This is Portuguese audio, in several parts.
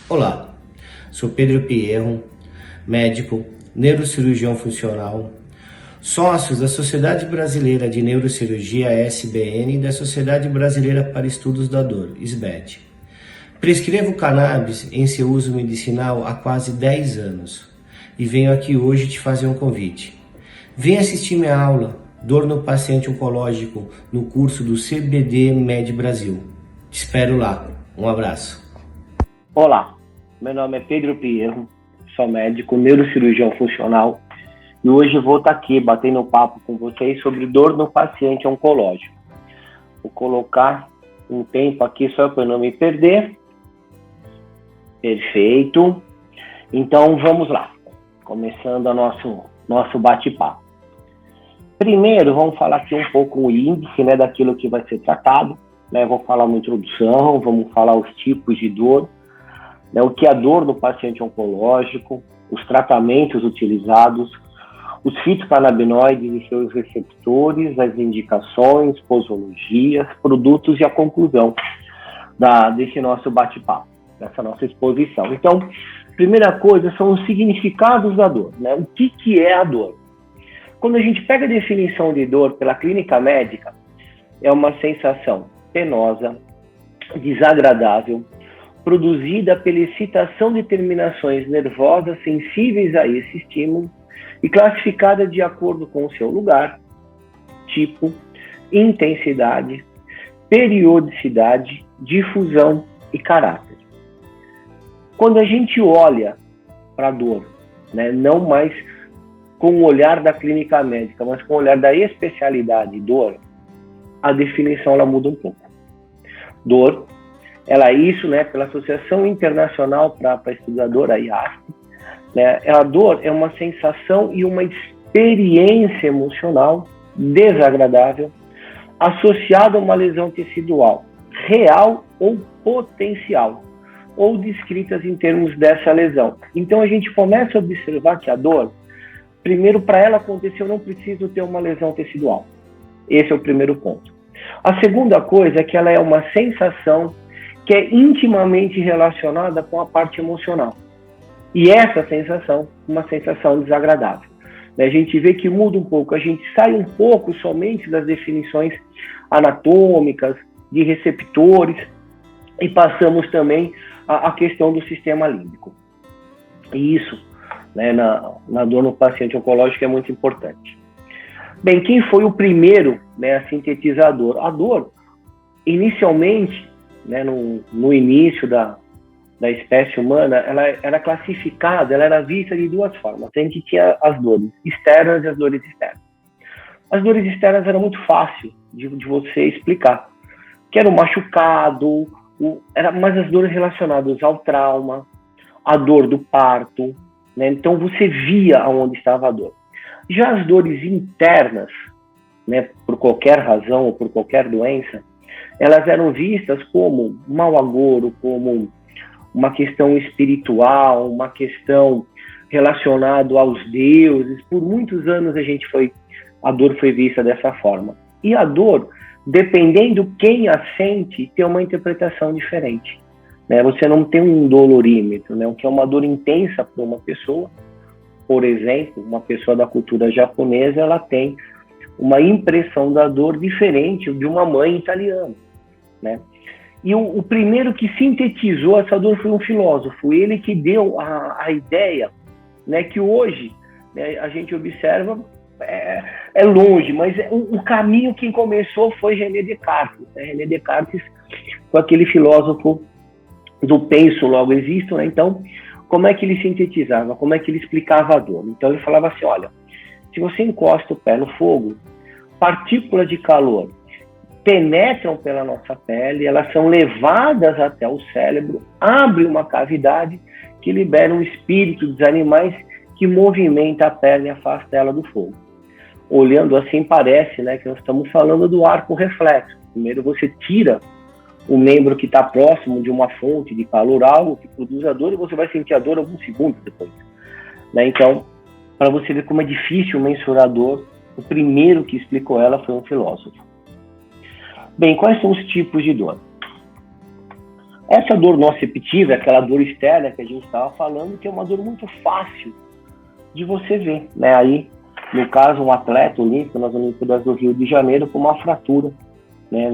Olá, sou Pedro Pierro, médico, neurocirurgião funcional, sócios da Sociedade Brasileira de Neurocirurgia, SBN, e da Sociedade Brasileira para Estudos da Dor, SBED. Prescrevo cannabis em seu uso medicinal há quase 10 anos e venho aqui hoje te fazer um convite. Venha assistir minha aula Dor no Paciente Oncológico no curso do CBD Med Brasil. Te espero lá. Um abraço. Olá, meu nome é Pedro Pierro, sou médico, neurocirurgião funcional e hoje vou estar aqui batendo papo com vocês sobre dor no paciente oncológico. Vou colocar um tempo aqui só para eu não me perder. Perfeito. Então vamos lá, começando o nosso bate-papo. Primeiro vamos falar aqui um pouco o índice, daquilo que vai ser tratado. Vou falar uma introdução, vamos falar os tipos de dor. O que é a dor no paciente oncológico, os tratamentos utilizados, os fitocannabinoides e seus receptores, as indicações, posologias, produtos e a conclusão desse nosso bate-papo, dessa nossa exposição. Então, primeira coisa são os significados da dor. O que é a dor? Quando a gente pega a definição de dor pela clínica médica, é uma sensação penosa, desagradável, produzida pela excitação de terminações nervosas sensíveis a esse estímulo e classificada de acordo com o seu lugar, tipo, intensidade, periodicidade, difusão e caráter. Quando a gente olha para a dor, não mais com o olhar da clínica médica, mas com o olhar da especialidade dor, a definição ela muda um pouco. Dor, isso pela Associação Internacional para Estudador, a IASP, a dor é uma sensação e uma experiência emocional desagradável associada a uma lesão tecidual, real ou potencial, ou descritas em termos dessa lesão. Então a gente começa a observar que a dor, primeiro, para ela acontecer, eu não preciso ter uma lesão tecidual. Esse é o primeiro ponto. A segunda coisa é que ela é uma sensação que é intimamente relacionada com a parte emocional. E essa sensação, uma sensação desagradável. A gente vê que muda um pouco, a gente sai um pouco somente das definições anatômicas, de receptores, e passamos também à questão do sistema límbico. E isso, na dor no paciente oncológico é muito importante. Bem, quem foi o primeiro a sintetizar a dor? A dor, inicialmente, no início da espécie humana, ela era classificada, ela era vista de duas formas. A gente tinha as dores externas e as dores externas. As dores externas eram muito fáceis de você explicar, que era o machucado, mas as dores relacionadas ao trauma, a dor do parto, então você via aonde estava a dor. Já as dores internas, por qualquer razão ou por qualquer doença, elas eram vistas como mau agouro, como uma questão espiritual, uma questão relacionada aos deuses. Por muitos anos a dor foi vista dessa forma. E a dor, dependendo quem a sente, tem uma interpretação diferente. Você não tem um dolorímetro, o que é uma dor intensa para uma pessoa. Por exemplo, uma pessoa da cultura japonesa, ela tem uma impressão da dor diferente de uma mãe italiana. E o primeiro que sintetizou essa dor foi um filósofo, ele que deu a ideia, que hoje a gente observa, é longe, mas o caminho quem começou foi René Descartes. René Descartes, com aquele filósofo do penso, logo existo, então, como é que ele sintetizava, como é que ele explicava a dor? Então ele falava assim, olha, se você encosta o pé no fogo, partículas de calor penetram pela nossa pele, elas são levadas até o cérebro, abre uma cavidade que libera um espírito dos animais que movimenta a pele e afasta ela do fogo. Olhando assim, parece que nós estamos falando do arco reflexo. Primeiro você tira o membro que está próximo de uma fonte de calor, algo que produz a dor, e você vai sentir a dor alguns segundos depois. Então, para você ver como é difícil mensurar a dor, o primeiro que explicou ela foi um filósofo. Bem, quais são os tipos de dor? Essa dor nociceptiva, aquela dor externa que a gente estava falando, que é uma dor muito fácil de você ver, né? Aí, no caso, um atleta olímpico nas Olimpíadas do Rio de Janeiro com uma fratura, né,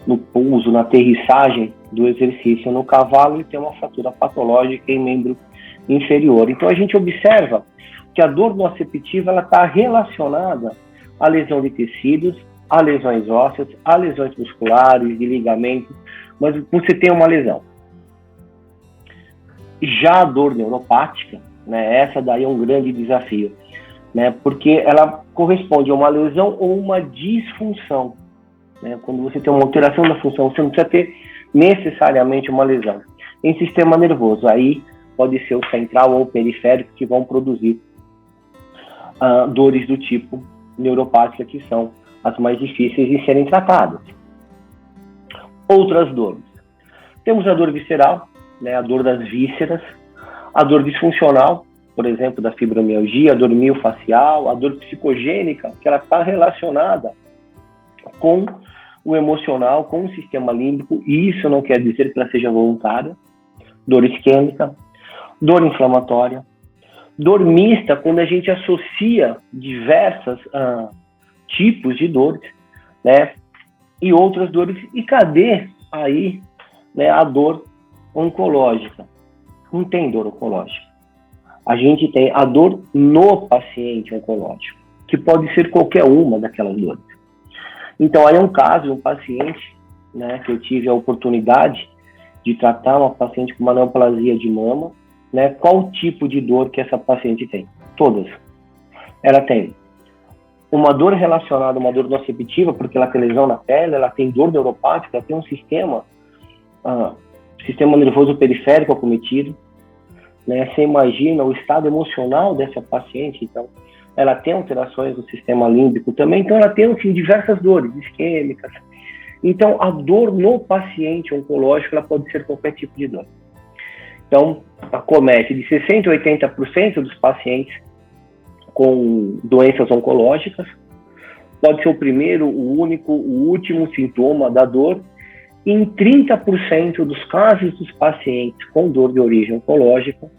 no pouso, na aterrissagem do exercício no cavalo, e tem uma fratura patológica em membro inferior. Então a gente observa que a dor nociceptiva ela está relacionada à lesão de tecidos, a lesões ósseas, a lesões musculares, de ligamento, mas você tem uma lesão. Já a dor neuropática, né, essa daí é um grande desafio, né, porque ela corresponde a uma lesão ou uma disfunção. Né, quando você tem uma alteração da função, você não precisa ter necessariamente uma lesão. Em sistema nervoso, aí pode ser o central ou o periférico que vão produzir dores do tipo neuropática, que são as mais difíceis de serem tratadas. Outras dores. Temos a dor visceral, né, a dor das vísceras, a dor disfuncional, por exemplo, da fibromialgia, a dor miofacial, a dor psicogênica, que ela está relacionada com o emocional, com o sistema límbico, e isso não quer dizer que ela seja voluntária. Dor isquêmica, dor inflamatória, dor mista, quando a gente associa diversos tipos de dores, né, e outras dores. E cadê aí, né, a dor oncológica? Não tem dor oncológica. A gente tem a dor no paciente oncológico, que pode ser qualquer uma daquelas dores. Então, aí é um caso de um paciente, né, que eu tive a oportunidade de tratar, uma paciente com uma neoplasia de mama, né, qual tipo de dor que essa paciente tem? Todas. Ela tem uma dor relacionada a uma dor nociceptiva, porque ela tem lesão na pele, ela tem dor neuropática, ela tem um sistema nervoso periférico acometido, né? Você imagina o estado emocional dessa paciente, então ela tem alterações do sistema límbico também, então ela tem, assim, diversas dores isquêmicas. Então, a dor no paciente oncológico, ela pode ser qualquer tipo de dor. Então, acomete de 60% a 80% dos pacientes com doenças oncológicas. Pode ser o primeiro, o único, o último sintoma da dor. Em 30% dos casos dos pacientes com dor de origem oncológica,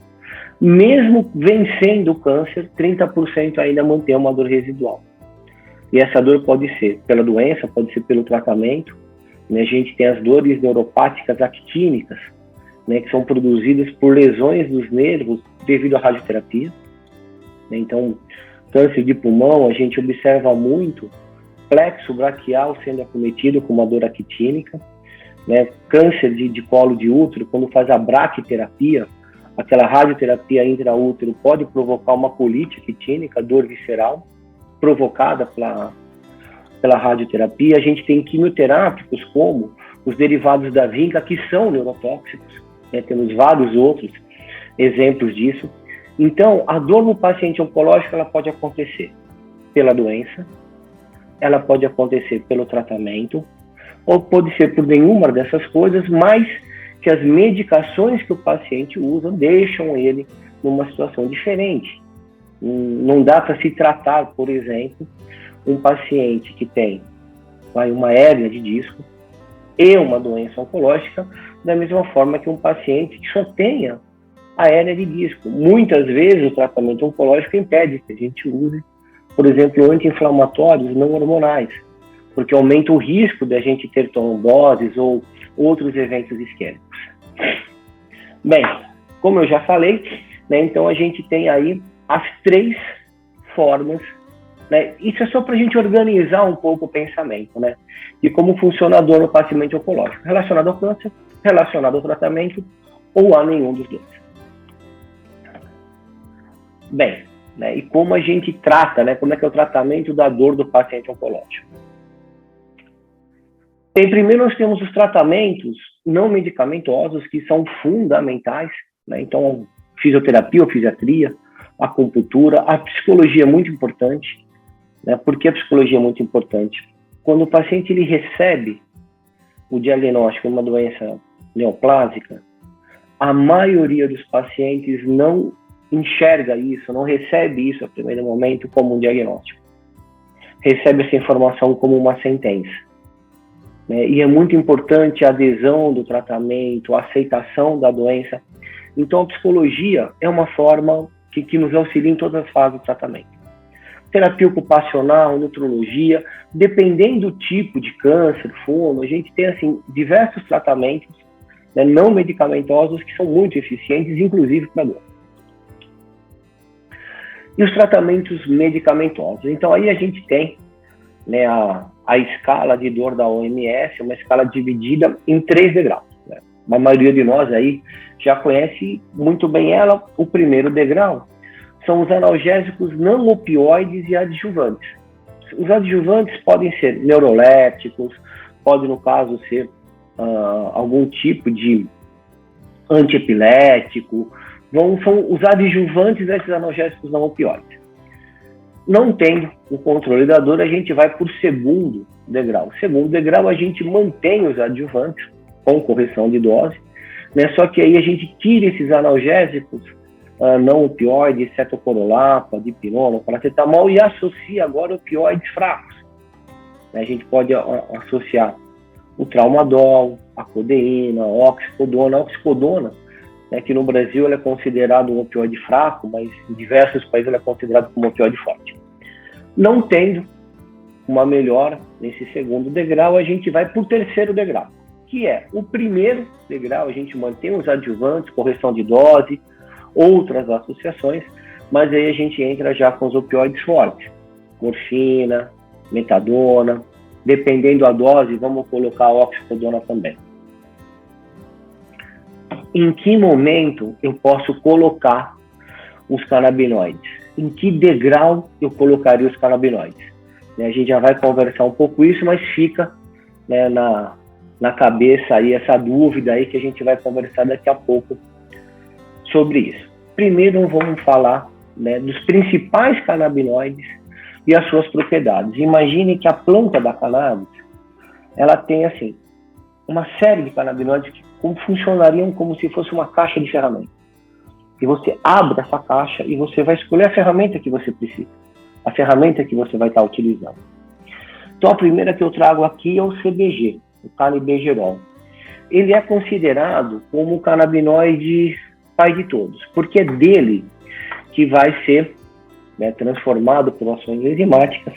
mesmo vencendo o câncer, 30% ainda mantém uma dor residual. E essa dor pode ser pela doença, pode ser pelo tratamento, né? A gente tem as dores neuropáticas actínicas, né, que são produzidas por lesões dos nervos devido à radioterapia. Então, câncer de pulmão, a gente observa muito plexo braquial sendo acometido com uma dor actínica, né? Câncer de colo de útero, quando faz a braquiterapia, aquela radioterapia intraútero pode provocar uma colite actínica, dor visceral, provocada pela radioterapia. A gente tem quimioterápicos como os derivados da vinca, que são neurotóxicos, né? Temos vários outros exemplos disso. Então, a dor no paciente oncológico, ela pode acontecer pela doença, ela pode acontecer pelo tratamento, ou pode ser por nenhuma dessas coisas, mas que as medicações que o paciente usa deixam ele numa situação diferente. Não dá para se tratar, por exemplo, um paciente que tem uma hérnia de disco e uma doença oncológica da mesma forma que um paciente que só tenha a hérnia de disco. Muitas vezes o tratamento oncológico impede que a gente use, por exemplo, anti-inflamatórios não hormonais, porque aumenta o risco de a gente ter tromboses ou outros eventos isquêmicos. Bem, como eu já falei, né, então a gente tem aí as 3 formas, né? Isso é só para a gente organizar um pouco o pensamento, né, de como funciona a dor no paciente oncológico, relacionado ao câncer, relacionado ao tratamento ou a nenhum dos dois. Bem, né, e como a gente trata, né, como é que é o tratamento da dor do paciente oncológico? Primeiro nós temos os tratamentos não medicamentosos, que são fundamentais, né? Então, fisioterapia ou fisiatria, a acupuntura, a psicologia é muito importante, né? Por que a psicologia é muito importante? Quando o paciente ele recebe o diagnóstico de uma doença neoplásica, a maioria dos pacientes não enxerga isso, não recebe isso a primeiro momento como um diagnóstico. Recebe essa informação como uma sentença. né? E é muito importante a adesão do tratamento, a aceitação da doença. Então, a psicologia é uma forma que nos auxilia em todas as fases do tratamento. Terapia ocupacional, nutrologia, dependendo do tipo de câncer, fono, a gente tem assim, diversos tratamentos, né, não medicamentosos que são muito eficientes, inclusive para dor. E os tratamentos medicamentosos. Então, aí a gente tem, né, a escala de dor da OMS, uma escala dividida em 3 degraus. Né? A maioria de nós aí já conhece muito bem ela. O primeiro degrau são os analgésicos não opioides e adjuvantes. Os adjuvantes podem ser neurolépticos, pode, no caso, ser algum tipo de antiepilético. São os adjuvantes desses analgésicos não opioides. Não tendo o controle da dor, a gente vai por segundo degrau. Segundo degrau, a gente mantém os adjuvantes com correção de dose, né? Só que aí a gente tira esses analgésicos não opioides, cetocorolapa, dipirona, paracetamol e associa agora opioides fracos. A gente pode associar o tramadol, a codeína, a oxicodona. A oxicodona, né, que no Brasil ela é considerado um opioide fraco, mas em diversos países ela é considerado como um opioide forte. Não tendo uma melhora nesse segundo degrau, a gente vai para o terceiro degrau, que é o primeiro degrau. A gente mantém os adjuvantes, correção de dose, outras associações, mas aí a gente entra já com os opioides fortes, morfina, metadona, dependendo da dose, vamos colocar a oxicodona também. Em que momento eu posso colocar os canabinoides? Em que degrau eu colocaria os canabinoides? A gente já vai conversar um pouco isso, mas fica, né, na cabeça aí essa dúvida aí que a gente vai conversar daqui a pouco sobre isso. Primeiro vamos falar, né, dos principais canabinoides e as suas propriedades. Imagine que a planta da cannabis, ela tem assim, uma série de canabinoides que funcionariam como se fosse uma caixa de ferramentas. E você abre essa caixa e você vai escolher a ferramenta que você precisa, a ferramenta que você vai estar utilizando. Então a primeira que eu trago aqui é o CBG, o canibegerol. Ele é considerado como o canabinoide pai de todos, porque é dele que vai ser, né, transformado por ações enzimáticas,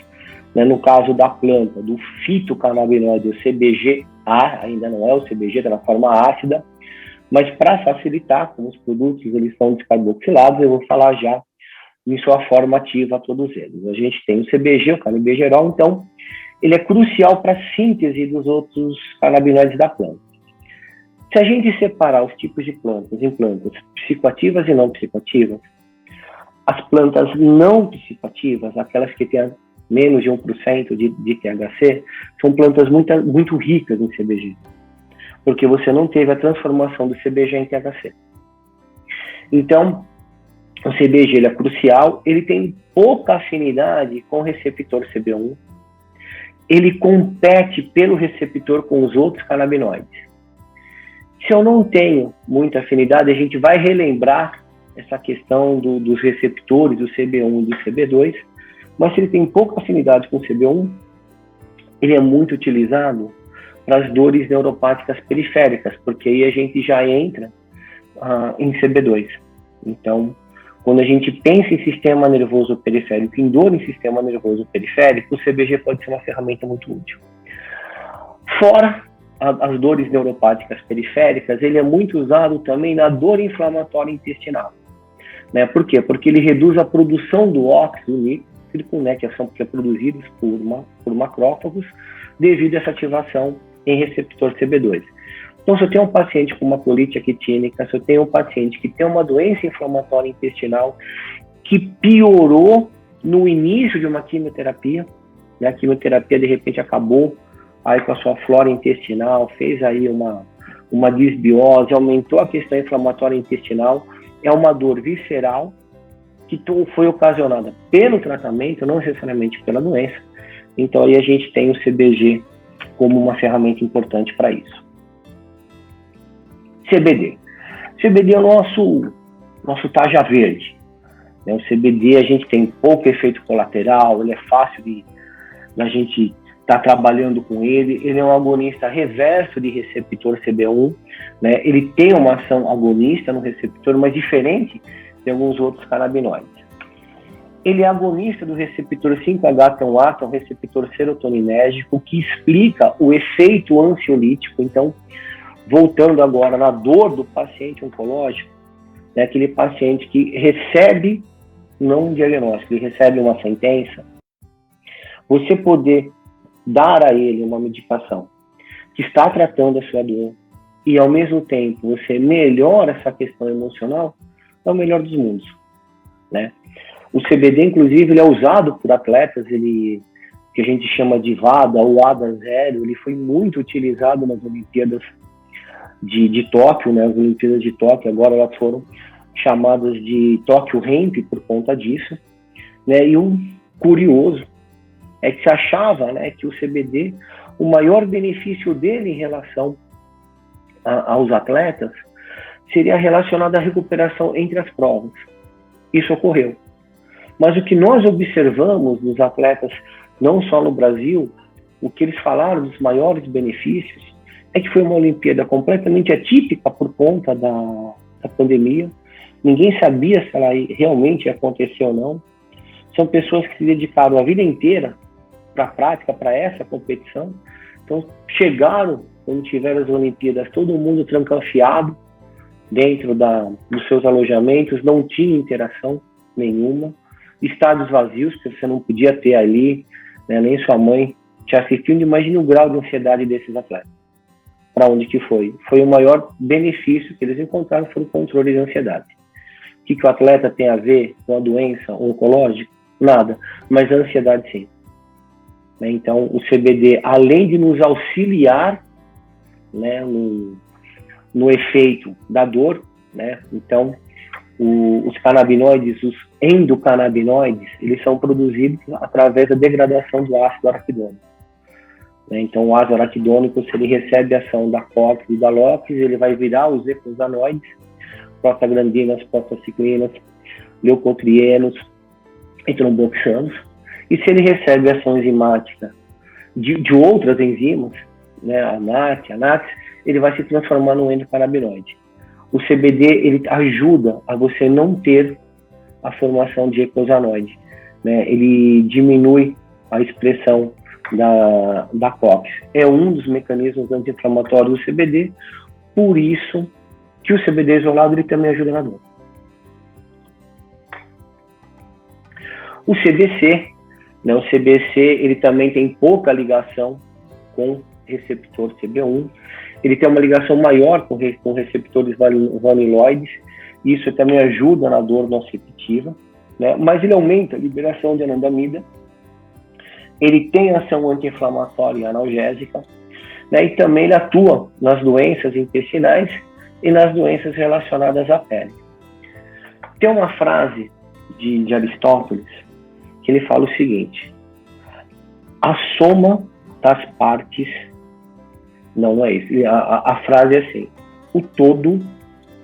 né, no caso da planta, do fitocannabinoide, o CBGA, ainda não é o CBG, está na forma ácida, mas para facilitar, como os produtos eles são descarboxilados, eu vou falar já em sua forma ativa todos eles. A gente tem o CBG, o canibegerol, então ele é crucial para a síntese dos outros canabinoides da planta. Se a gente separar os tipos de plantas em plantas psicoativas e não psicoativas, as plantas não psicoativas, aquelas que têm menos de 1% de THC, são plantas muito ricas em CBG, porque você não teve a transformação do CBG em THC. Então, o CBG ele é crucial, ele tem pouca afinidade com o receptor CB1, ele compete pelo receptor com os outros canabinoides. Se eu não tenho muita afinidade, a gente vai relembrar essa questão dos receptores, do CB1 e do CB2, mas se ele tem pouca afinidade com o CB1, ele é muito utilizado para as dores neuropáticas periféricas, porque aí a gente já entra em CB2. Então, quando a gente pensa em sistema nervoso periférico, em dor em sistema nervoso periférico, o CBG pode ser uma ferramenta muito útil. Fora as dores neuropáticas periféricas, ele é muito usado também na dor inflamatória intestinal. Né? Por quê? Porque ele reduz a produção do óxido nítrico, né, que é produzido por macrófagos, devido a essa ativação em receptor CB2. Então, se eu tenho um paciente com uma colite aquitínica, se eu tenho um paciente que tem uma doença inflamatória intestinal que piorou no início de uma quimioterapia, né, a quimioterapia de repente acabou aí com a sua flora intestinal, fez aí uma disbiose, aumentou a questão inflamatória intestinal, é uma dor visceral que foi ocasionada pelo tratamento, não necessariamente pela doença. Então aí a gente tem o CBG como uma ferramenta importante para isso. CBD. CBD é o nosso tarja verde. O CBD a gente tem pouco efeito colateral, ele é fácil da gente está trabalhando com ele. Ele é um agonista reverso de receptor CB1, né? Ele tem uma ação agonista no receptor, mas diferente de alguns outros canabinoides. Ele é agonista do receptor 5-HT1A, que é um receptor serotoninérgico, que explica o efeito ansiolítico. Então, voltando agora na dor do paciente oncológico, né, aquele paciente que recebe, não um diagnóstico, ele recebe uma sentença, você poder dar a ele uma medicação que está tratando a sua dor e, ao mesmo tempo, você melhora essa questão emocional, é o melhor dos mundos, né? O CBD, inclusive, ele é usado por atletas, ele, que a gente chama de VADA ou ADA zero, ele foi muito utilizado nas Olimpíadas de Tóquio, né? As Olimpíadas de Tóquio, agora elas foram chamadas de Tóquio Hemp por conta disso, né? E um curioso é que se achava, né, que o CBD, o maior benefício dele em relação aos atletas seria relacionado à recuperação entre as provas. Isso ocorreu. Mas o que nós observamos dos atletas, não só no Brasil, o que eles falaram dos maiores benefícios é que foi uma Olimpíada completamente atípica por conta da pandemia. Ninguém sabia se ela realmente ia acontecer ou não. São pessoas que se dedicaram a vida inteira para a prática, para essa competição. Então, chegaram, quando tiveram as Olimpíadas, todo mundo trancafiado dentro dos seus alojamentos, não tinha interação nenhuma. Estádios vazios, porque você não podia ter ali, né, nem sua mãe te assistindo. Imagine o grau de ansiedade desses atletas. Para onde que foi? Foi o maior benefício que eles encontraram, foi o controle de ansiedade. O que o atleta tem a ver com a doença oncológica? Nada, mas a ansiedade sim. Então, o CBD, além de nos auxiliar, né, no efeito da dor, né, então, os canabinoides, os endocannabinoides, eles são produzidos através da degradação do ácido araquidônico. Então, o ácido araquidônico, se ele recebe a ação da COX e da LOX, ele vai virar os eicosanoides, prostaglandinas, prostaciclinas, leucotrienos e tromboxanos. E se ele recebe ação enzimática de outras enzimas, né, a NAT, ele vai se transformar num endocannabinoide. O CBD, ele ajuda a você não ter a formação de eicosanoide, né? Ele diminui a expressão da COX. É um dos mecanismos anti-inflamatórios do CBD, por isso que o CBD isolado ele também ajuda na dor. O CBC, né, o CBC ele também tem pouca ligação com receptor CB1, ele tem uma ligação maior com receptores vaniloides, isso também ajuda na dor nociceptiva, né, mas ele aumenta a liberação de anandamida, ele tem ação anti-inflamatória e analgésica, né, e também ele atua nas doenças intestinais e nas doenças relacionadas à pele. Tem uma frase de Aristóteles que ele fala o seguinte: a soma das partes não é isso. A frase é assim: o todo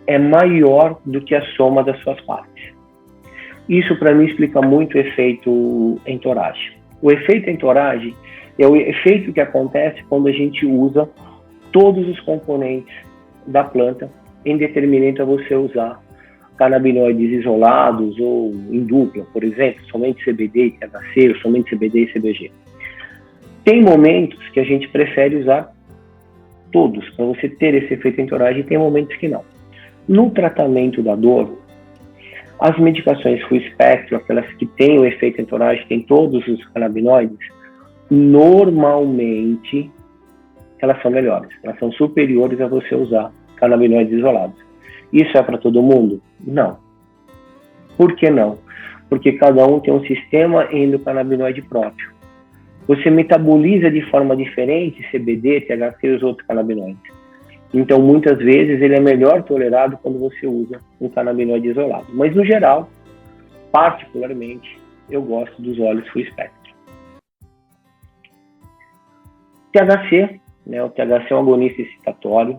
é maior do que a soma das suas partes. Isso para mim explica muito o efeito entoragem. O efeito entoragem é o efeito que acontece quando a gente usa todos os componentes da planta, em detrimento a você usar canabinoides isolados ou em dupla, por exemplo, somente CBD e THC, ou somente CBD e CBG. Tem momentos que a gente prefere usar todos, para você ter esse efeito entoragem, e tem momentos que não. No tratamento da dor, as medicações full espectro, aquelas que têm o efeito entoragem, têm todos os canabinoides, normalmente elas são melhores, elas são superiores a você usar canabinoides isolados. Isso é para todo mundo? Não. Por que não? Porque cada um tem um sistema endocannabinoide próprio. Você metaboliza de forma diferente CBD, THC e os outros canabinoides. Então, muitas vezes, ele é melhor tolerado quando você usa um canabinoide isolado. Mas, no geral, particularmente, eu gosto dos óleos full espectro. THC, né, o THC é um agonista excitatório,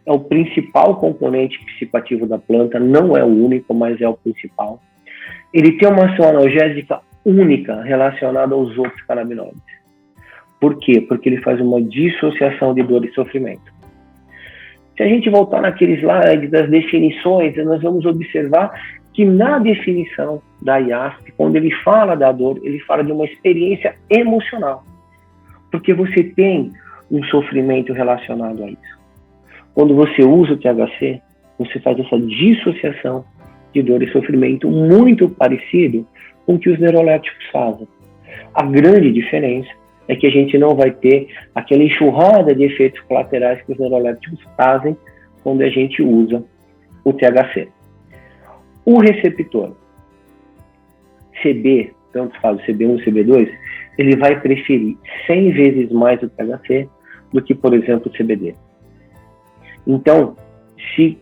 é o principal componente psicoativo da planta, não é o único, mas é o principal. Ele tem uma ação analgésica única relacionada aos outros canabinoides. Por quê? Porque ele faz uma dissociação de dor e sofrimento. Se a gente voltar naquele slide das definições, nós vamos observar que na definição da IASP, quando ele fala da dor, ele fala de uma experiência emocional. Porque você tem um sofrimento relacionado a isso. Quando você usa o THC, você faz essa dissociação de dor e sofrimento muito parecido com o que os neurolépticos fazem. A grande diferença é que a gente não vai ter aquela enxurrada de efeitos colaterais que os neurolépticos fazem quando a gente usa o THC. O receptor CB, tanto faz o CB1 e CB2, ele vai preferir 100 vezes mais o THC do que, por exemplo, o CBD. Então, se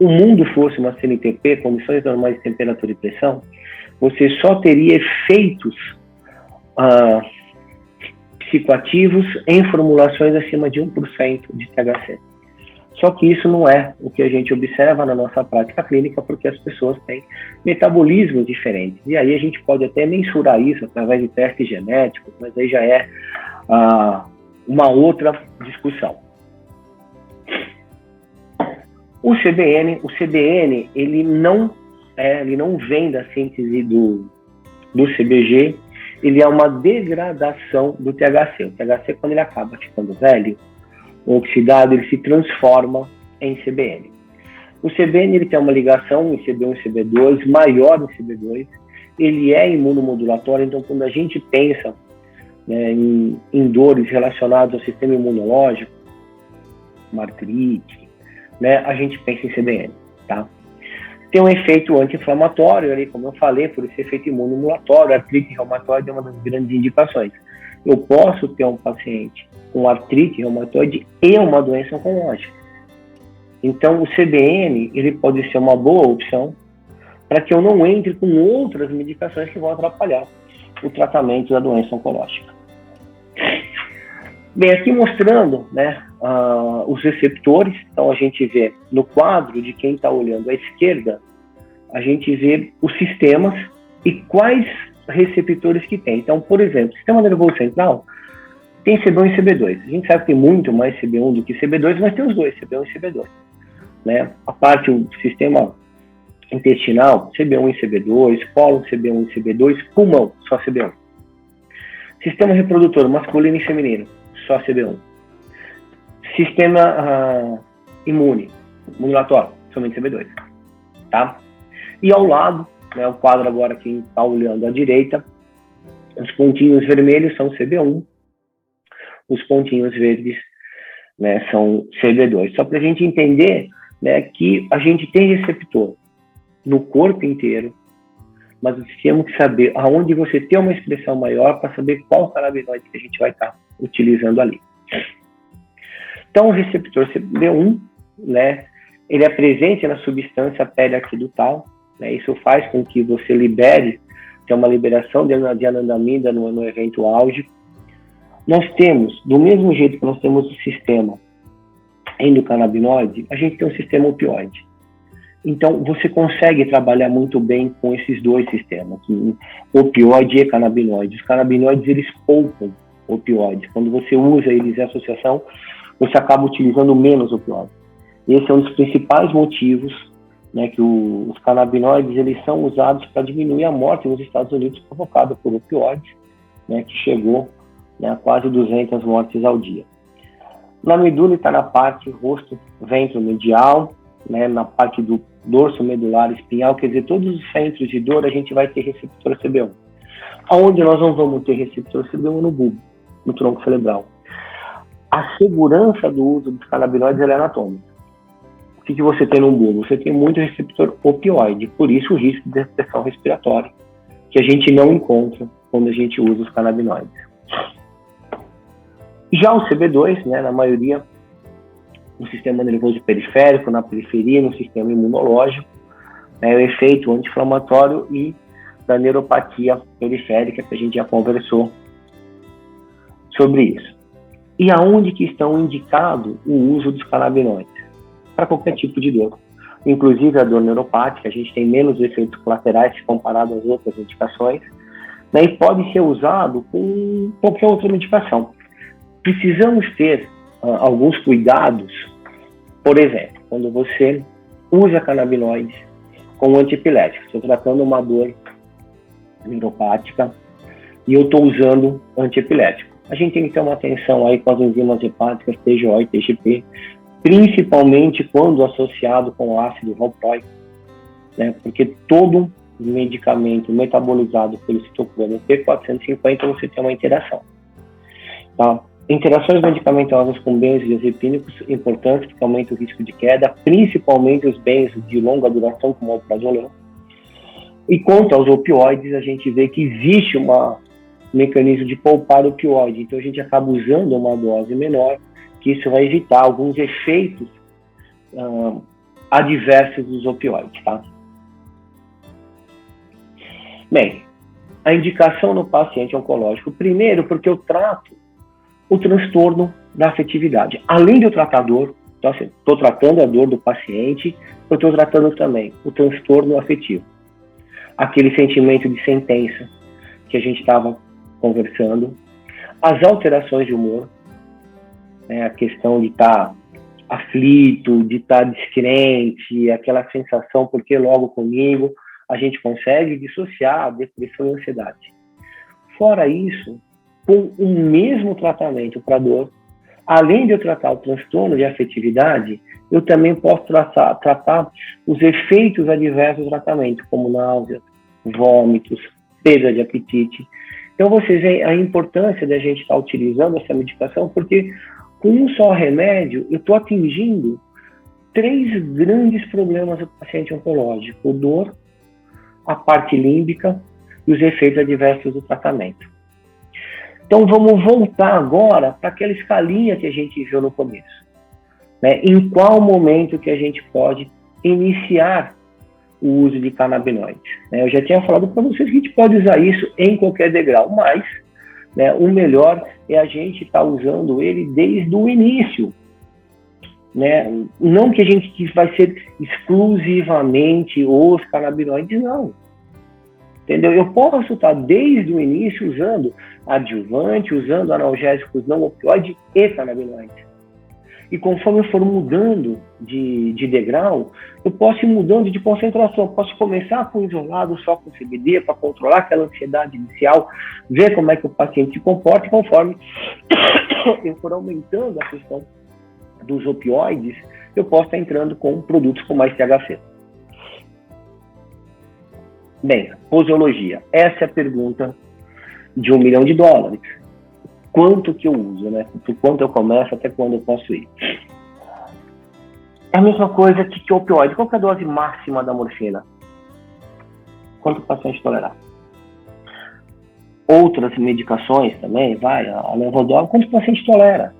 o mundo fosse uma CNTP, condições normais de temperatura e pressão, você só teria efeitos psicoativos em formulações acima de 1% de THC. Só que isso não é o que a gente observa na nossa prática clínica, porque as pessoas têm metabolismos diferentes. E aí a gente pode até mensurar isso através de testes genéticos, mas aí já é uma outra discussão. O CBN, ele não vem da síntese do CBG, ele é uma degradação do THC. O THC, quando ele acaba ficando velho, oxidado, ele se transforma em CBN. O CBN ele tem uma ligação em CB1 e CB2, maior em CB2, ele é imunomodulatório, então quando a gente pensa, né, em dores relacionadas ao sistema imunológico, uma artrite, né, a gente pensa em CBN, tá? Tem um efeito anti-inflamatório ali, como eu falei, por esse efeito imunomodulatório, a artrite reumatoide é uma das grandes indicações. Eu posso ter um paciente com artrite reumatoide e uma doença oncológica. Então, o CBN, ele pode ser uma boa opção para que eu não entre com outras medicações que vão atrapalhar o tratamento da doença oncológica. Bem, aqui mostrando, né, os receptores, então a gente vê no quadro de quem está olhando à esquerda, a gente vê os sistemas e quais receptores que tem. Então, por exemplo, o sistema nervoso central tem CB1 e CB2. A gente sabe que tem muito mais CB1 do que CB2, mas tem os dois, CB1 e CB2. Né? A parte do sistema intestinal, CB1 e CB2, cólon, CB1 e CB2, pulmão, só CB1. Sistema reprodutor masculino e feminino, só CB1. Sistema imunilatório, somente CB2. Tá? E ao lado, né, o quadro agora, quem está olhando à direita, os pontinhos vermelhos são CB1, os pontinhos verdes, né, são CB2. Só para a gente entender, né, que a gente tem receptor no corpo inteiro, mas temos que saber aonde você tem uma expressão maior para saber qual canabinoide que a gente vai estar utilizando ali. Então, o receptor CB1, né, ele é presente na substância periaquidutal, né, isso faz com que você libere, tem uma liberação de anandamida no evento álgico. Nós temos, do mesmo jeito que nós temos o sistema endocannabinoide, a gente tem um sistema opioide. Então, você consegue trabalhar muito bem com esses dois sistemas, opioide e canabinoide. Os canabinoides, eles poupam opioides. Quando você usa eles em associação, você acaba utilizando menos opioides. Esse é um dos principais motivos, né, que os canabinoides eles são usados para diminuir a morte nos Estados Unidos provocada por opioides, né, que chegou, né, a quase 200 mortes ao dia. Na medula está na parte rosto, ventromedial, né, na parte do dorso medular espinhal, quer dizer, todos os centros de dor a gente vai ter receptor CB1. Aonde nós não vamos ter receptor CB1 no bulbo, no tronco cerebral. A segurança do uso dos canabinoides é anatômica. O que você tem no bulbo? Você tem muito receptor opioide, por isso o risco de depressão respiratória, que a gente não encontra quando a gente usa os canabinoides. Já o CB2, né, na maioria, no sistema nervoso periférico, na periferia, no sistema imunológico, né, o efeito anti-inflamatório e da neuropatia periférica, que a gente já conversou sobre isso. E aonde que estão indicados o uso dos canabinoides? Para qualquer tipo de dor. Inclusive a dor neuropática, a gente tem menos efeitos colaterais comparado às outras medicações, né, e pode ser usado com qualquer outra medicação. precisamos ter alguns cuidados. Por exemplo, quando você usa canabinoides como antiepilético, estou tratando uma dor neuropática e eu estou usando antiepilético. A gente tem que ter uma atenção aí com as enzimas hepáticas TGO e TGP, principalmente quando associado com o ácido valproico, né? Porque todo medicamento metabolizado pelo citocromo P450 você tem uma interação. Tá? Interações medicamentosas com benzodiazepínicos importantes, porque aumenta o risco de queda, principalmente os benzos de longa duração, como o alprazolam. E quanto aos opioides, a gente vê que existe um mecanismo de poupar opioide, então a gente acaba usando uma dose menor, que isso vai evitar alguns efeitos adversos dos opioides, tá? Bem, a indicação no paciente oncológico, primeiro porque eu trato o transtorno da afetividade. Além de eu tratar a dor, então, assim, estou tratando a dor do paciente, eu estou tratando também o transtorno afetivo. Aquele sentimento de sentença que a gente estava conversando, as alterações de humor, né, a questão de estar aflito, de estar descrente, aquela sensação, porque logo comigo, a gente consegue dissociar a depressão e a ansiedade. Fora isso, com o mesmo tratamento para dor, além de eu tratar o transtorno de afetividade, eu também posso tratar os efeitos adversos do tratamento, como náuseas, vômitos, perda de apetite. Então, vocês veem a importância da gente estar utilizando essa medicação, porque com um só remédio, eu estou atingindo 3 grandes problemas do paciente oncológico: dor, a parte límbica e os efeitos adversos do tratamento. Então, vamos voltar agora para aquela escalinha que a gente viu no começo, né? Em qual momento que a gente pode iniciar o uso de canabinoides? Eu já tinha falado para vocês que a gente pode usar isso em qualquer degrau, mas, né, o melhor é a gente estar usando ele desde o início, né? Não que a gente vai ser exclusivamente os canabinoides, não. Entendeu? Eu posso estar desde o início usando adjuvante, usando analgésicos não opioides e canabinoides. E conforme eu for mudando de degrau, eu posso ir mudando de concentração. Eu posso começar com isolado só com CBD para controlar aquela ansiedade inicial, ver como é que o paciente se comporta, e conforme eu for aumentando a questão dos opioides, eu posso estar entrando com produtos com mais THC. Bem, posologia. Essa é a pergunta de $1 milhão. Quanto que eu uso, né? Por quanto eu começo, até quando eu posso ir. É a mesma coisa que o opioide. Qual que é a dose máxima da morfina? Quanto o paciente tolerar? Outras medicações também, a levodopa, quanto o paciente tolera?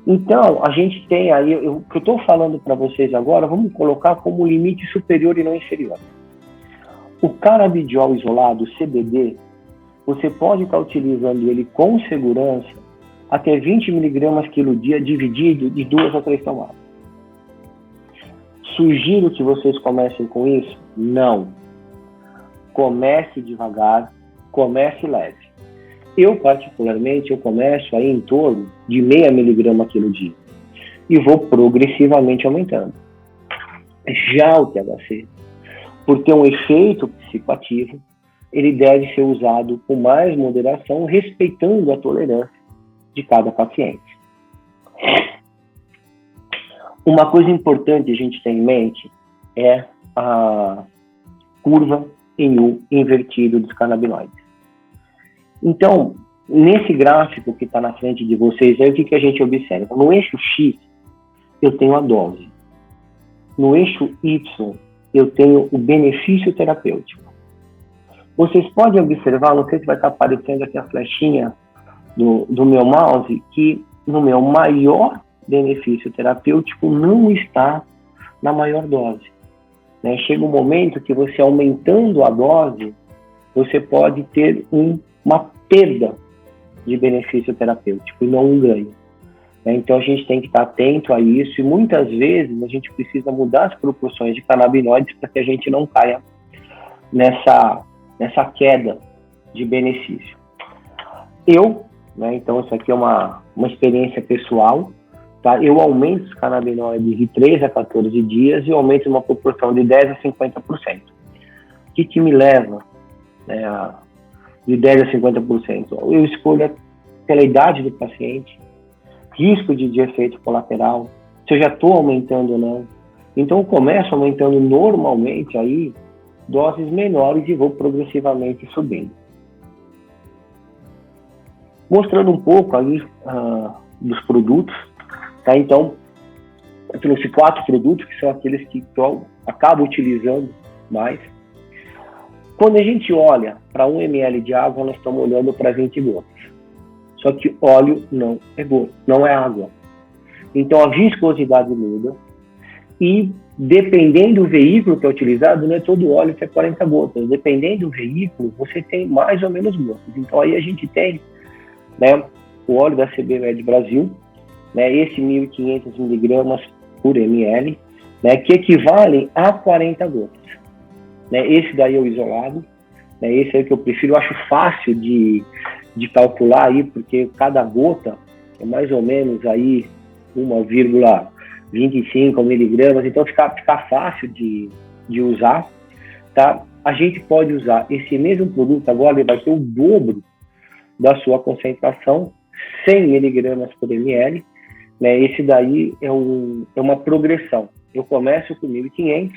Então, a gente tem aí, o que eu estou falando para vocês agora, vamos colocar como limite superior e não inferior. O canabidiol isolado, o CBD, você pode estar utilizando ele com segurança até 20 mg quilo dia, dividido de 2 a 3 tomadas. Sugiro que vocês comecem com isso? Não. Comece devagar, comece leve. Eu, particularmente, eu começo aí em torno de 0,5 mg quilo dia e vou progressivamente aumentando. Já o THC, por ter um efeito psicoativo, ele deve ser usado com mais moderação, respeitando a tolerância de cada paciente. Uma coisa importante a gente ter em mente é a curva em U invertido dos canabinoides. Então, nesse gráfico que está na frente de vocês, aí o que a gente observa? No eixo X, eu tenho a dose. No eixo Y, eu tenho o benefício terapêutico. Vocês podem observar, não sei se vai estar aparecendo aqui a flechinha do meu mouse, que no meu maior benefício terapêutico não está na maior dose. Né? Chega um momento que você aumentando a dose, você pode ter uma perda de benefício terapêutico e não um ganho. Então a gente tem que estar atento a isso e muitas vezes a gente precisa mudar as proporções de canabinoides para que a gente não caia nessa queda de benefício. Então isso aqui é uma uma experiência pessoal, tá? Eu aumento os canabinoides de 3 a 14 dias e aumento uma proporção de 10 a 50%. O que me leva, né, de 10 a 50%? Eu escolho pela idade do paciente, risco de efeito colateral, se eu já estou aumentando ou não. Então, eu começo aumentando normalmente aí doses menores e vou progressivamente subindo. Mostrando um pouco aí dos produtos, tá? Então, eu trouxe 4 produtos que são aqueles que eu acabo utilizando mais. Quando a gente olha para 1 ml de água, nós estamos olhando para 20 gotas. Só que óleo não é gota, não é água. Então a viscosidade muda e dependendo do veículo que é utilizado, não é todo óleo que é 40 gotas. Dependendo do veículo, você tem mais ou menos gotas. Então aí a gente tem, né, o óleo da CBMed Brasil, né, esse 1.500 miligramas por ml, né, que equivalem a 40 gotas. Né, esse daí é o isolado, né, esse é o que eu prefiro. Eu acho fácil de calcular aí, porque cada gota é mais ou menos aí 1,25 miligramas, então fica fácil de usar, tá? A gente pode usar esse mesmo produto, agora ele vai ter o dobro da sua concentração, 100 miligramas por ml, né? Esse daí é uma progressão. Eu começo com 1.500,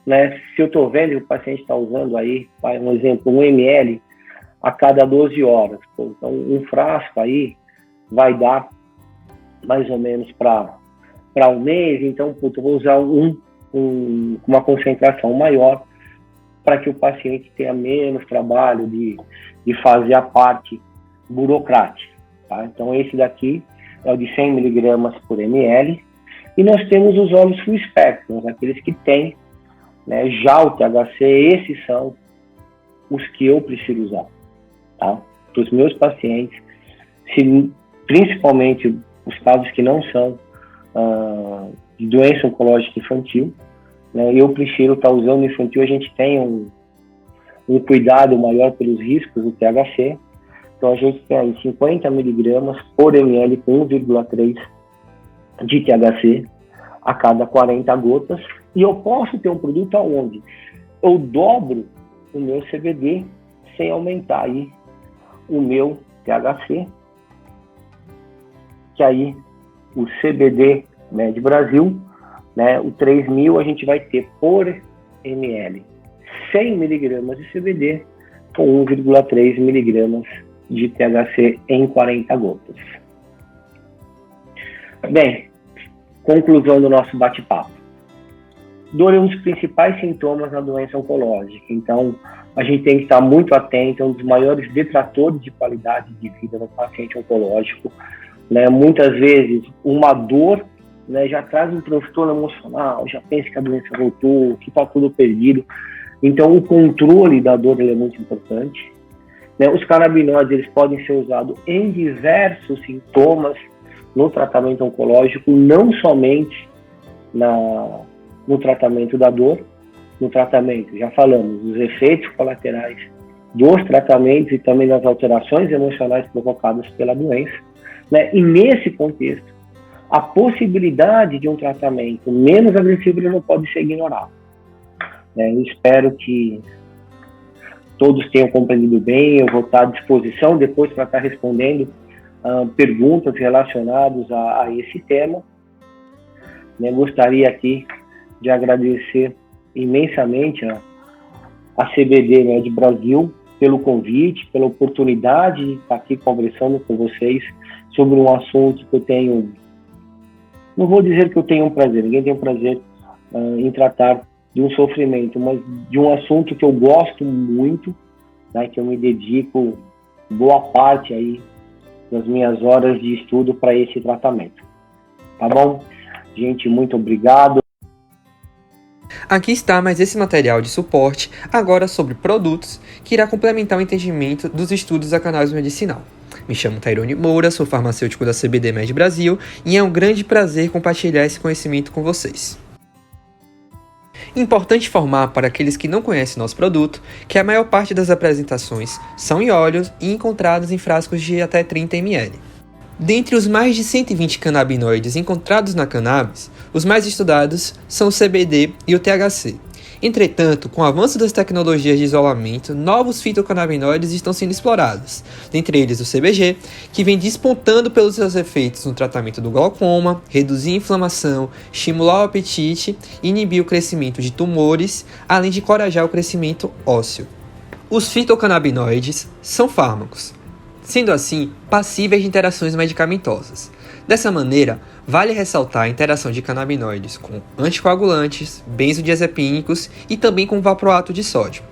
né? Se eu estou vendo que o paciente está usando aí, um exemplo, 1 ml a cada 12 horas. Então, um frasco aí vai dar mais ou menos para um mês. Então, eu vou usar uma concentração maior para que o paciente tenha menos trabalho de fazer a parte burocrática. Tá? Então, esse daqui é o de 100 miligramas por ml. E nós temos os óleos full spectrum, aqueles que têm, né, já o THC. Esses são os que eu prefiro usar, tá? Para os meus pacientes, principalmente os casos que não são de doença oncológica infantil, né, eu prefiro estar usando infantil. A gente tem um cuidado maior pelos riscos do THC, então a gente tem aí 50 miligramas por ml com 1,3 de THC a cada 40 gotas, e eu posso ter um produto onde eu dobro o meu CBD sem aumentar aí o meu THC, que aí o CBD Med Brasil, né, o 3.000 a gente vai ter por ml 100 miligramas de CBD com 1,3 miligramas de THC em 40 gotas. Bem, conclusão do nosso bate-papo. Dor é um dos principais sintomas da doença oncológica, então a gente tem que estar muito atento. É um dos maiores detratores de qualidade de vida no paciente oncológico, né? Muitas vezes uma dor, né, já traz um transtorno emocional, já pensa que a doença voltou, que está tudo perdido. Então o controle da dor é muito importante, né? Os canabinoides eles podem ser usados em diversos sintomas no tratamento oncológico, não somente no tratamento da dor. No tratamento, já falamos, dos efeitos colaterais dos tratamentos e também das alterações emocionais provocadas pela doença, né? E nesse contexto, a possibilidade de um tratamento menos agressivo não pode ser ignorado, né? Eu espero que todos tenham compreendido bem. Eu vou estar à disposição depois para estar respondendo perguntas relacionadas a esse tema, né? Gostaria aqui de agradecer imensamente a CBD Med Brasil pelo convite, pela oportunidade de estar aqui conversando com vocês sobre um assunto que eu tenho, não vou dizer que eu tenho um prazer, ninguém tem um prazer em tratar de um sofrimento, mas de um assunto que eu gosto muito, né, que eu me dedico boa parte aí das minhas horas de estudo para esse tratamento. Tá bom? Gente, muito obrigado. Aqui está mais esse material de suporte, agora sobre produtos, que irá complementar o entendimento dos estudos da cannabis medicinal. Me chamo Tairone Moura, sou farmacêutico da CBD Med Brasil e é um grande prazer compartilhar esse conhecimento com vocês. Importante informar para aqueles que não conhecem nosso produto que a maior parte das apresentações são em óleos e encontradas em frascos de até 30 ml. Dentre os mais de 120 canabinoides encontrados na cannabis, os mais estudados são o CBD e o THC. Entretanto, com o avanço das tecnologias de isolamento, novos fitocannabinoides estão sendo explorados, dentre eles o CBG, que vem despontando pelos seus efeitos no tratamento do glaucoma, reduzir a inflamação, estimular o apetite e inibir o crescimento de tumores, além de encorajar o crescimento ósseo. Os fitocannabinoides são fármacos, sendo assim passíveis de interações medicamentosas. Dessa maneira, vale ressaltar a interação de canabinoides com anticoagulantes, benzodiazepínicos e também com valproato de sódio.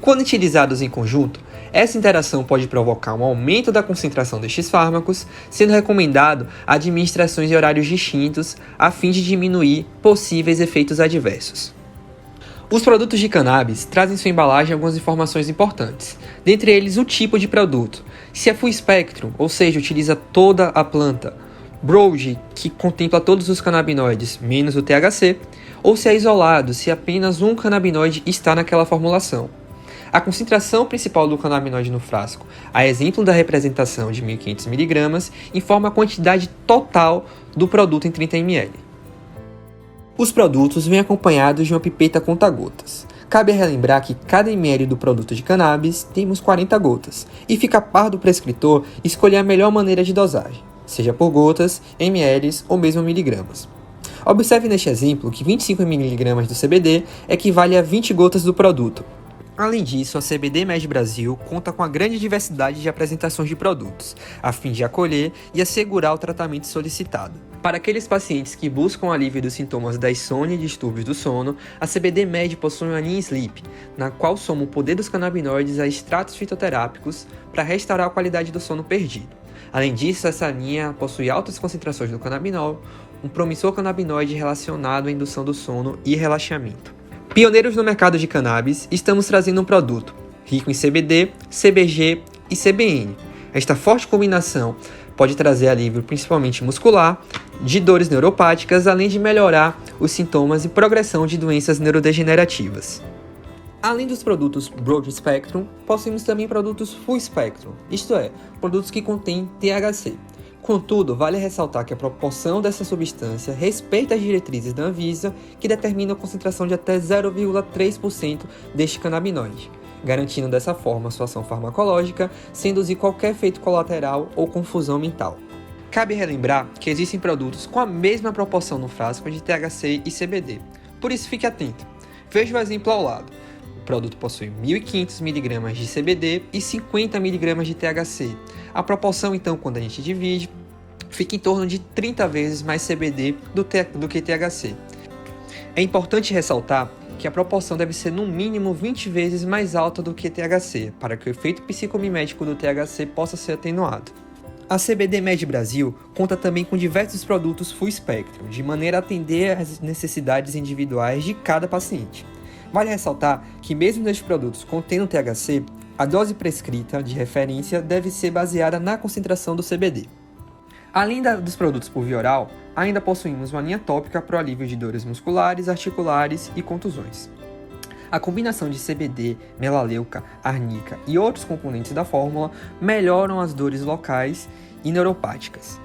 Quando utilizados em conjunto, essa interação pode provocar um aumento da concentração destes fármacos, sendo recomendado administrações em horários distintos a fim de diminuir possíveis efeitos adversos. Os produtos de cannabis trazem em sua embalagem algumas informações importantes, dentre eles o tipo de produto, se é full spectrum, ou seja, utiliza toda a planta, broad, que contempla todos os canabinoides, menos o THC, ou se é isolado, se apenas um canabinoide está naquela formulação. A concentração principal do canabinoide no frasco, a exemplo da representação de 1.500 mg, informa a quantidade total do produto em 30 ml. Os produtos vêm acompanhados de uma pipeta conta-gotas. Cabe relembrar que cada ml do produto de cannabis temos 40 gotas, e fica a par do prescritor escolher a melhor maneira de dosagem, seja por gotas, ml ou mesmo miligramas. Observe neste exemplo que 25 mg do CBD equivale a 20 gotas do produto. Além disso, a CBD Med Brasil conta com a grande diversidade de apresentações de produtos, a fim de acolher e assegurar o tratamento solicitado. Para aqueles pacientes que buscam alívio dos sintomas da insônia e distúrbios do sono, a CBD Med possui uma linha Sleep, na qual soma o poder dos canabinoides a extratos fitoterápicos para restaurar a qualidade do sono perdido. Além disso, essa linha possui altas concentrações do canabinol, um promissor canabinoide relacionado à indução do sono e relaxamento. Pioneiros no mercado de cannabis, estamos trazendo um produto rico em CBD, CBG e CBN. Esta forte combinação pode trazer alívio principalmente muscular, de dores neuropáticas, além de melhorar os sintomas e progressão de doenças neurodegenerativas. Além dos produtos Broad Spectrum, possuímos também produtos Full Spectrum, isto é, produtos que contêm THC. Contudo, vale ressaltar que a proporção dessa substância respeita as diretrizes da Anvisa, que determina a concentração de até 0,3% deste canabinoide, garantindo dessa forma sua ação farmacológica, sem induzir qualquer efeito colateral ou confusão mental. Cabe relembrar que existem produtos com a mesma proporção no frasco de THC e CBD, por isso fique atento. Veja o exemplo ao lado. O produto possui 1.500 mg de CBD e 50 mg de THC. A proporção, então, quando a gente divide, fica em torno de 30 vezes mais CBD do que THC. É importante ressaltar que a proporção deve ser no mínimo 20 vezes mais alta do que THC, para que o efeito psicomimético do THC possa ser atenuado. A CBD Med Brasil conta também com diversos produtos full spectrum, de maneira a atender às necessidades individuais de cada paciente. Vale ressaltar que mesmo nestes produtos contendo THC, a dose prescrita de referência deve ser baseada na concentração do CBD. Além dos produtos por via oral, ainda possuímos uma linha tópica para o alívio de dores musculares, articulares e contusões. A combinação de CBD, melaleuca, arnica e outros componentes da fórmula melhoram as dores locais e neuropáticas.